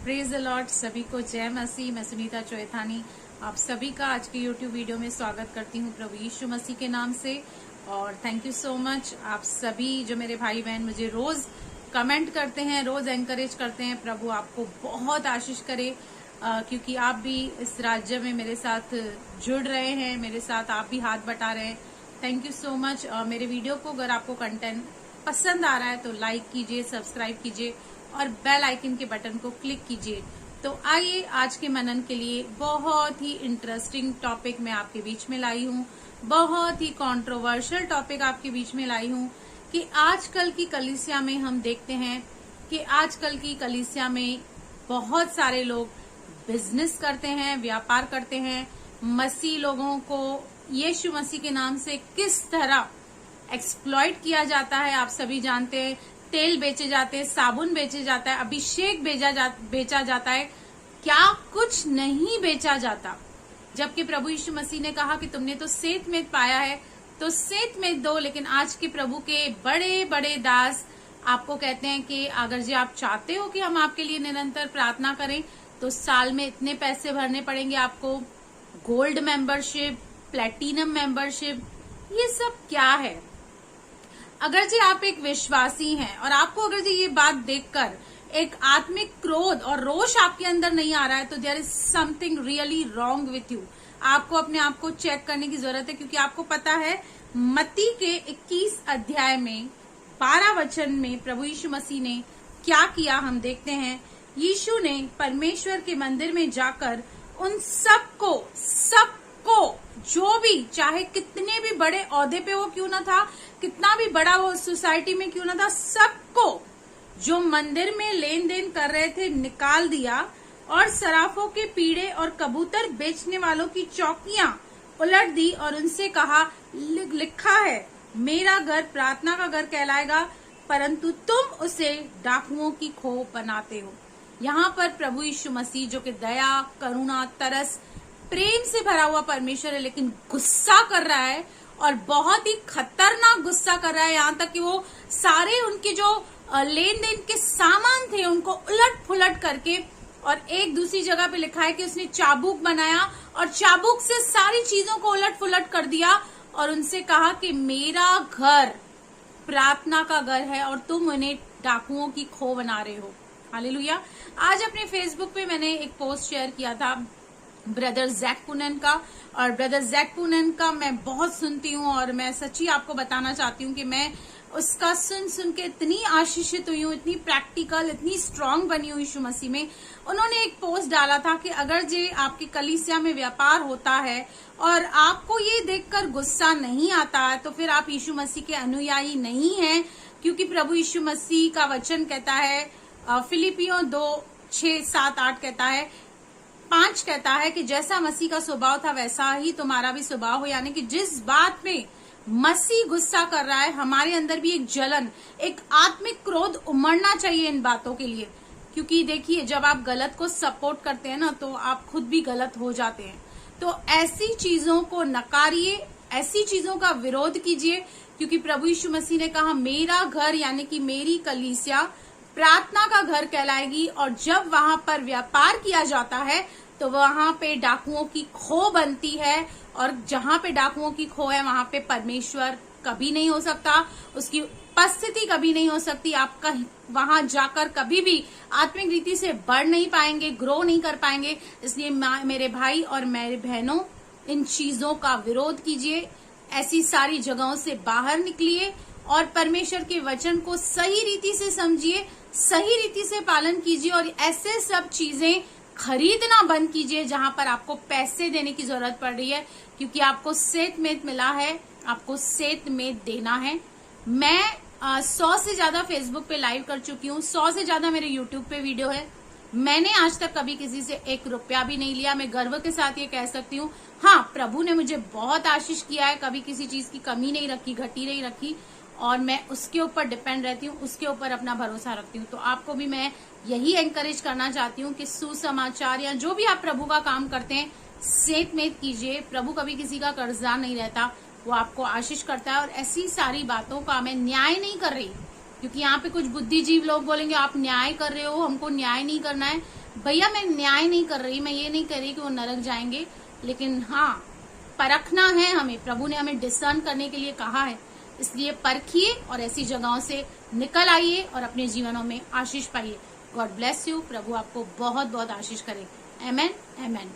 Praise the Lord. सभी को जय मसीह। मैं सुनीता चौथानी आप सभी का आज के YouTube वीडियो में स्वागत करती हूँ प्रभु यीशु मसीह के नाम से। और थैंक यू सो मच आप सभी जो मेरे भाई बहन मुझे रोज कमेंट करते हैं, रोज एनकरेज करते हैं। प्रभु आपको बहुत आशीष करे, क्योंकि आप भी इस राज्य में मेरे साथ जुड़ रहे हैं, मेरे साथ आप भी हाथ बटा रहे हैं। Thank you so much. मेरे वीडियो को अगर आपको कंटेंट पसंद आ रहा है तो लाइक कीजिए, सब्सक्राइब कीजिए और बेल आइकन के बटन को क्लिक कीजिए। तो आइए आज के मनन के लिए बहुत ही इंटरेस्टिंग टॉपिक मैं आपके बीच में लाई हूँ, बहुत ही कंट्रोवर्शियल टॉपिक आपके बीच में लाई हूँ कि आजकल की कलीसिया में हम देखते हैं कि आजकल की कलीसिया में बहुत सारे लोग बिजनेस करते हैं, व्यापार करते हैं। मसीह लोगों को यीशु मसीह के नाम से किस तरह एक्सप्लॉइट किया जाता है आप सभी जानते हैं। तेल बेचे जाते हैं, साबुन बेचे जाता है, अभिषेक बेचा जाता है, क्या कुछ नहीं बेचा जाता। जबकि प्रभु यीशु मसीह ने कहा कि तुमने तो सेत में पाया है तो सेत में दो। लेकिन आज के प्रभु के बड़े बड़े दास आपको कहते हैं कि अगर जी आप चाहते हो कि हम आपके लिए निरंतर प्रार्थना करें तो साल में इतने पैसे भरने पड़ेंगे आपको, गोल्ड मेंबरशिप, प्लेटिनम मेंबरशिप, ये सब क्या है। अगर जी आप एक विश्वासी हैं और आपको अगर जी ये बात देखकर एक आत्मिक क्रोध और रोष आपके अंदर नहीं आ रहा है तो there is something really wrong with you. आपको अपने आप को चेक करने की जरूरत है, क्योंकि आपको पता है मत्ती के 21 अध्याय में 12 वचन में प्रभु यीशु मसीह ने क्या किया हम देखते हैं। यीशु ने परमेश्वर के मंदिर में जाकर उन सबको जो भी, चाहे कितने भी बड़े ओहदे पे वो क्यों ना था, कितना भी बड़ा वो सोसाइटी में क्यों ना था, सबको जो मंदिर में लेन देन कर रहे थे निकाल दिया और सराफों के पीड़े और कबूतर बेचने वालों की चौकियां उलट दी और उनसे कहा, लिखा है मेरा घर प्रार्थना का घर कहलाएगा, परंतु तुम उसे डाकुओं की खो बनाते हो। यहाँ पर प्रभु यीशु मसीह जो कि दया, करुणा, तरस, प्रेम से भरा हुआ परमेश्वर है, लेकिन गुस्सा कर रहा है और बहुत ही खतरनाक गुस्सा कर रहा है। यहाँ तक कि वो सारे उनके जो लेन देन के सामान थे उनको उलट पुलट करके, और एक दूसरी जगह पे लिखा है कि उसने चाबुक बनाया और चाबुक से सारी चीजों को उलट पुलट कर दिया और उनसे कहा कि मेरा घर प्रार्थना का घर है और तुम उन्हें डाकुओं की खो बना रहे हो। हालेलुया। आज अपने फेसबुक पे मैंने एक पोस्ट शेयर किया था ब्रदर जैक पुनन का, और ब्रदर जैक पुनन का मैं बहुत सुनती हूँ और मैं सच्ची आपको बताना चाहती हूँ कि मैं उसका सुन के इतनी आशीषित हुई हूँ, इतनी प्रैक्टिकल, इतनी स्ट्रांग बनी हुई यीशु मसीह में। उन्होंने एक पोस्ट डाला था कि अगर जे आपकी कलीसिया में व्यापार होता है और आपको ये देखकर गुस्सा नहीं आता है तो फिर आप यीशु मसीह के अनुयायी नहीं हैं, क्योंकि प्रभु यीशु मसीह का वचन कहता है, फिलिपियों 2:6-7-8 कहता है, 5 कहता है कि जैसा मसीह का स्वभाव था वैसा ही तुम्हारा भी स्वभाव हो। यानी कि जिस बात में मसीह गुस्सा कर रहा है हमारे अंदर भी एक जलन, एक आत्मिक क्रोध उमड़ना चाहिए इन बातों के लिए। क्योंकि देखिए जब आप गलत को सपोर्ट करते हैं ना तो आप खुद भी गलत हो जाते हैं। तो ऐसी चीजों को नकारिए, ऐसी चीजों का विरोध कीजिए, क्योंकि प्रभु यीशु मसीह ने कहा मेरा घर यानी कि मेरी कलीसिया प्रार्थना का घर कहलाएगी, और जब वहां पर व्यापार किया जाता है तो वहां पे डाकुओं की खो बनती है, और जहां पे डाकुओं की खो है वहां पे परमेश्वर कभी नहीं हो सकता, उसकी उपस्थिति कभी नहीं हो सकती। आप वहां जाकर कभी भी आत्मिक रीति से बढ़ नहीं पाएंगे, ग्रो नहीं कर पाएंगे। इसलिए मेरे भाई और मेरे बहनों, इन चीजों का विरोध कीजिए, ऐसी सारी जगहों से बाहर निकलिए और परमेश्वर के वचन को सही रीति से समझिए, सही रीति से पालन कीजिए, और ऐसे सब चीजें खरीदना बंद कीजिए जहां पर आपको पैसे देने की जरूरत पड़ रही है, क्योंकि आपको सेत में मिला है, आपको सेत में देना है। मैं 100 से ज्यादा फेसबुक पे लाइव कर चुकी हूँ, 100 से ज्यादा मेरे यूट्यूब पे वीडियो है। मैंने आज तक कभी किसी से 1 रुपया भी नहीं लिया। मैं गर्व के साथ ये कह सकती हूँ, हाँ प्रभु ने मुझे बहुत आशीष किया है, कभी किसी चीज की कमी नहीं रखी, घटी नहीं रखी, और मैं उसके ऊपर डिपेंड रहती हूँ, उसके ऊपर अपना भरोसा रखती हूँ। तो आपको भी मैं यही एनकरेज करना चाहती हूँ कि सुसमाचार या जो भी आप प्रभु का काम करते हैं सेत में कीजिए। प्रभु कभी किसी का कर्जदार नहीं रहता, वो आपको आशीष करता है। और ऐसी सारी बातों का मैं न्याय नहीं कर रही, क्योंकि यहाँ पे कुछ बुद्धिजीव लोग बोलेंगे आप न्याय कर रहे हो, हमको न्याय नहीं करना है। भैया मैं न्याय नहीं कर रही, मैं ये नहीं कह रही कि वो नरक जाएंगे, लेकिन हाँ परखना है हमें, प्रभु ने हमें डिसर्न करने के लिए कहा है, इसलिए परखिए और ऐसी जगहों से निकल आइए और अपने जीवनों में आशीष पाइए। God bless you. प्रभु आपको बहुत बहुत आशीष करे। आमेन आमेन।